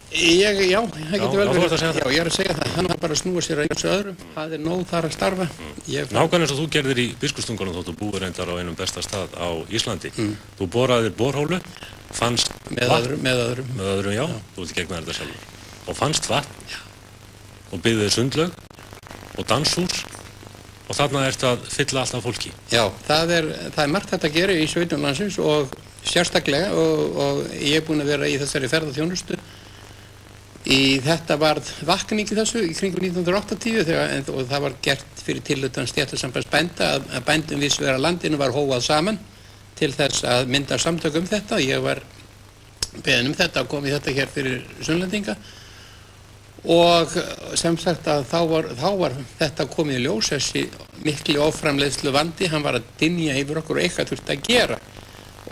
Já, það getur vel þú ert verið. að segja það. Já, ég er að segja það. Hann var bara að snúa sér að ýmsu öðru. Það er nóg þar að starfa. Nákvæmlega eins og þú gerðir í Biskupstungum þóttu búið reyndar á einum besta stað á Íslandi. Þú boraðir borhólu, fannst Með öðrum. Með öðrum, já. Þú ert gegna þetta sjálfur. Og fannst vatn og byggðið sundlaug og danshús og þarna ertu að fylla alltaf fólki. Já, það er margt þetta að gera í sveitum landsins og sérstaklega og ég er búinn að vera í þessari ferðaþjónustu. Þetta varð vakning í þessu í kringum 1980 og það var gert fyrir tilhlutan stéttasambands bænda að bændum víðs vegar landinu var hóað saman til þess að mynda samtök þetta. Ég var beðinn þetta að koma í þetta hér fyrir Sunnlendinga og sem sagt að þá var þetta komið í ljós, þessi mikli oframleiðslu vandi, hann var að dynja yfir okkur og eitthvað þurfti að gera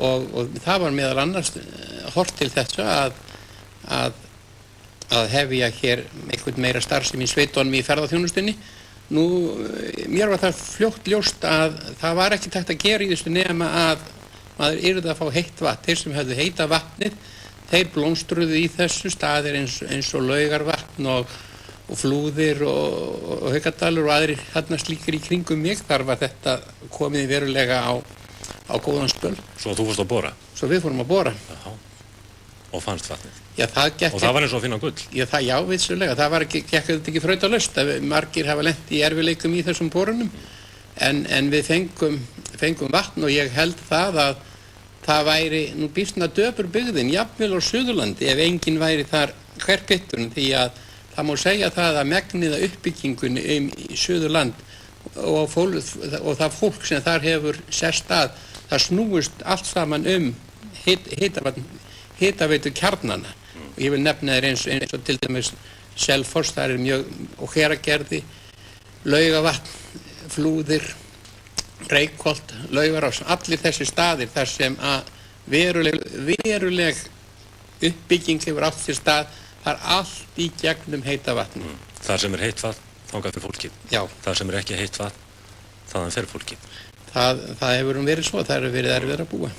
og það var meðal annars horft til þess að hefja hér einhvern meira starfsemi í sveitunum í ferðaþjónustunni. Nú, mér var það fljótt ljóst að það var ekki hægt að gera í þessu nema að maður yrði að fá heitt vatn. Þeir sem hefðu heita vatnið, þeir blómstruðu í þessu staðir eins og Laugarvatn og Flúðir og Haukadalur og aðrir þarna slíkir í kringum mig. Þar var þetta komið verulega á góðan spöl. Svo þú fórst að bora? Svo við fórum að bora. Já. Og fannst vatnið? Já, og það var eins og að finna gull? Já, vissulega. Það gekk þetta ekki þrautalaust. Margir hafa lent í erfiðleikum í þessum borunum. En við fengum vatn og ég held það að það væri nú býsna döpur byggðin, jafnvel á Suðurlandi, ef enginn væri þar hverpitturinn, því að það má segja það að megniða uppbyggingunni í Suðurland og það fólk sem þar hefur sest að, það snúist allt saman hitaveitu kjarnana. Og ég vil nefna þér eins og til dæmis Selfoss, það er mjög, og Hveragerði, Laugavatn, Flúðir, Reykholt, Laugarás, allir þessi staðir þar sem að veruleg uppbygging hefur átt sér stað, það er allt í gegnum heita vatni. Þar sem er heitt vatn, þangað fyrir fólkið. Já. Þar sem er ekki heitt vatn, þaðan fer fólkið. Það hefur verið svo, það hefur verið erfiðar að búa.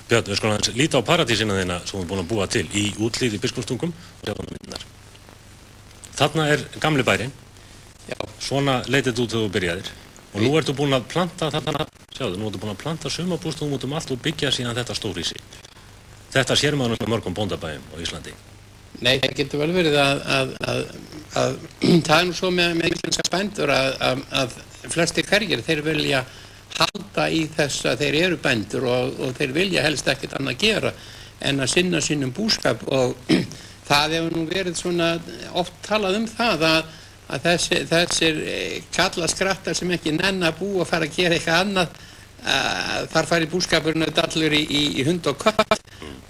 Björn, við skulum aðeins líta á paradísina þína sem við erum búin að búa til í útlið í Biskupstungum og sjá það myndinar. Þarna er gamli bærinn. Já. Svona leit þetta út þegar þú byrjaðir. Og nú ertu búin að planta þarna, sjáðu, nú ertu búin að planta sumarbústöðum út allt og byggja síðan þetta stórhýsi. Þetta sér maður með mörgum bóndabæjum á Íslandi. Nei, það getur vel verið að það er nú svo með íslenska bændur að flestir hverjir, þeir vilja halda í þess að þeir eru bændur og þeir vilja helst ekkert annað gera en að sinna sínum búskap og það hefur nú verið svona oft talað það að þessir kallaskrattar sem ekki nenn að búa og fara að gera eitthvað annað, þar fari búskapurinn allur í hund og kött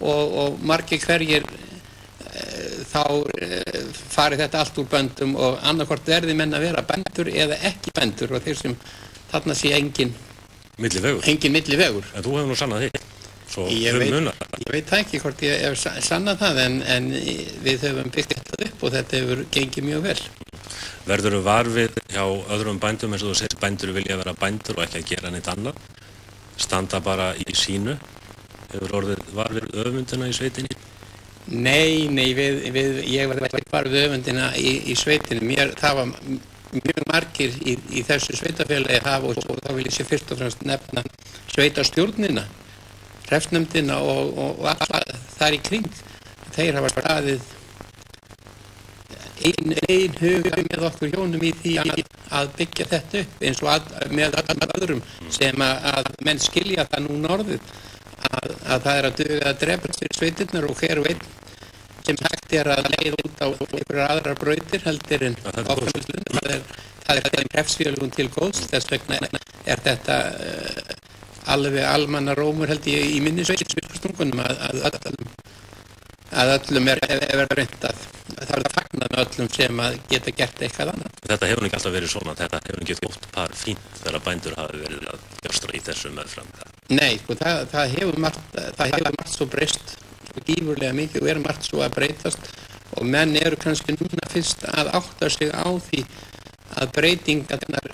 og margir hverjir þá fari þetta allt úr böndum og annarkvort verði menn að vera bændur eða ekki bændur og þeir sem þarna sé engin millivegur. En þú hefur nú sannað þitt, svo munar. Ég veit ekki hvort ég hef sannað það en við höfum byggt þetta upp og þetta hefur gengið mjög vel. Verður var við hjá öðrum bændum eins og þú segir bændur vilja vera bændur og ekki að gera neitt annað, standa bara í sínu, hefur orðið var við öfundina í sveitinni? Nei, ég var bara við öfundina í sveitinni, það var mjög margir í þessu sveitafélagi hafa og þá vil ég sé fyrst og fremst nefna sveitastjórnina, hreppsnefndina og alla þar í kring. Þeir hafa staðið einhuga með okkur hjónum í því að byggja þetta upp eins og með allan öðrum sem að menn skilja það núna orðið að það er að duga að drepa fyrir sveitirnar og hver og einn sem hægt er að leiða út á einhverjar aðrar brautir heldur en áframleiðslunni. Það er þeim hreppsfélögum til góðs, þess vegna er þetta alveg almanna rómur held ég í minni sveitarstungum að öllum er reynt að það er fagnað með öllum sem að geta gert eitthvað annað. Þetta hefur ekki alltaf verið svona, þetta hefur ekki oft par fínt þegar bændur hafi verið að bjóstra í þessu meðfram. Nei, sko, það hefur margt svo breyst gífurlega mikið og margt svo að breytast og menn eru kannski núna fyrst að átta sig á því að breytingarnar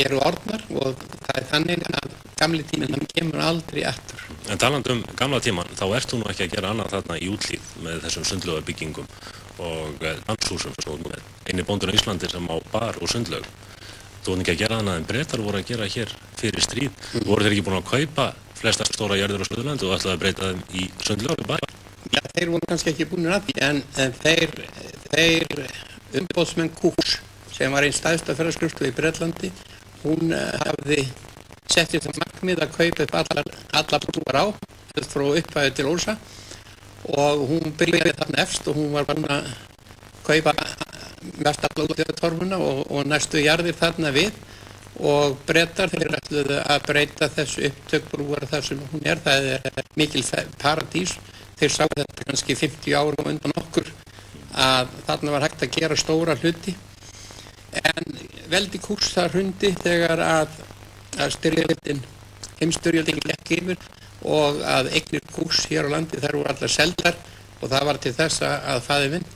eru orðnar og það er þannig að gamli tíminn hann kemur aldrei aftur. En talandi gamla tíman, þá ert þú nú ekki að gera annað þarna í Úthlíð með þessum sundlaugabyggingum og danshúsum svo með eini bóndurinn á Íslandi sem á bar og sundlaug. Þú voru ekki að gera annað en Bretar voru að gera hér fyrir stríð. Voru þeir ekki búin að kaupa flestar stóra jörður á Suðurlandi og ætlaði að breyta þeim í sundlaugar bara? Já, þeir voru kannski ekki búin að því en þeir umboðsmenn Cooks sem var einn stærsta ferðaskrifstofa í Bretlandi, hún hafði settið það markmið að kaupa upp alla brúar á frá upphæðu til Ósa og hún byrjaði þarna efst og hún var búin að kaupa mest alla útlegðartorfuna og næstu jarðir þarna við og Bretar þeir ætluðu að breyta þessu upptök brúar þar sem hún er, það er mikil paradís, þeir sáu þetta kannski 50 árum undan okkur að þarna var hægt að gera stóra hluti en veldi Cooks það hrundi þegar að heimsstyrjöldin gekk yfir og að eignir Cooks hér á landi þær voru allar seldar og það var til þess að faðir minn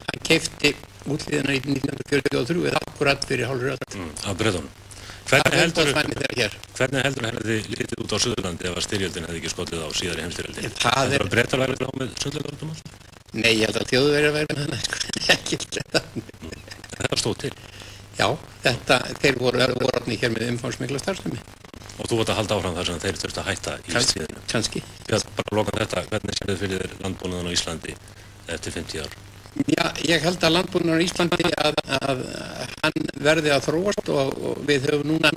hann keypti Úthlíðina í 1943 eða akkurat fyrir hálfri öld. Af Bretunum. Hvernig heldur hefði litið út á Suðurlandi ef að styrjöldin hefði ekki skollið á síðari heimsstyrjöldin? Það er Bretar værið á með sundlaugartum alltaf? Nei, ég held að Þjóðverjar væri með hana, ekki þetta. Það stóð til? Já, þeir voru orðnir hér með umfangsmikla starfsemi. Og þú vart að halda áfram þar sem þeir þurftu að hætta í stríðinu? Kannski. Já, bara lokan þetta, hvernig sér þið fyrir þér landbúnaðan á Íslandi eftir 50 ár? Já, ég held að landbúnaðan á Íslandi að hann verði að þróast og við höfum núna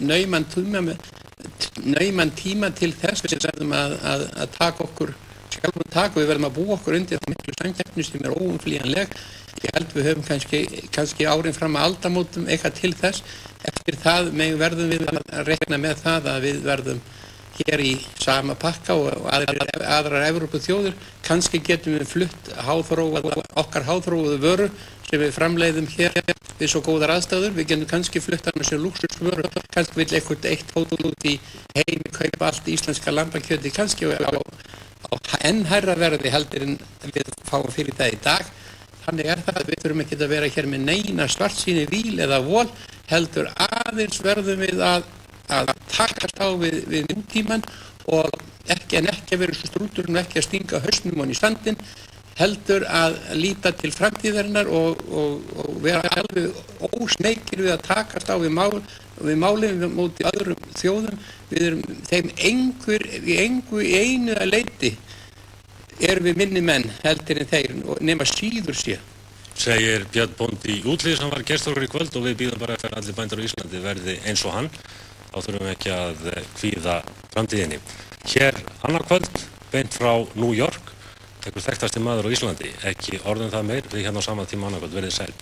nauman tíma til þess við verðum að taka okkur sjálfum og við verðum að búa okkur undir það miklu samkeppni sem er óumflýjanleg. Ég held við höfum kannski árin fram að aldamótum eitthvað til þess. Eftir það verðum við að rekna með það að við verðum hér í sama pakka og aðrar Evrópuþjóðir. Kannski getum við flutt okkar háþróuðu vöru sem við framleiðum hér við svo góðar aðstæður. Við getum kannski flutt hana sem lúxusvöru. Kannski vil eitt hótel út í heimi kaupa allt íslenska lambakjöti kannski á enn hærra verði heldur en við fáum fyrir það í dag. Þannig er það að við þurfum ekki að vera hér með neina svartsýni víl eða vol, heldur aðeins verðum við að takast á við nútímann og ekki að vera svo strúturinn og ekki að stinga hausnum hann í sandinn, heldur að líta til framtíðarinnar og vera alveg ósneykir við að takast á við málin móti öðrum þjóðum. Við erum þeim í einu að leyti erum við minni menn heldur en þeir nema síður sé. Segir Björn bóndi í Úthlíð sem var gestur okkur í kvöld og við býðum bara eftir að allir bændur á Íslandi verði eins og hann. Þá þurfum við ekki að kvíða framtíðinni. Hér annað kvöld, beint frá New York, tekur þekktasti maður á Íslandi, ekki orðum það meir, við hérna á sama tíma annað kvöld, verðið sæl.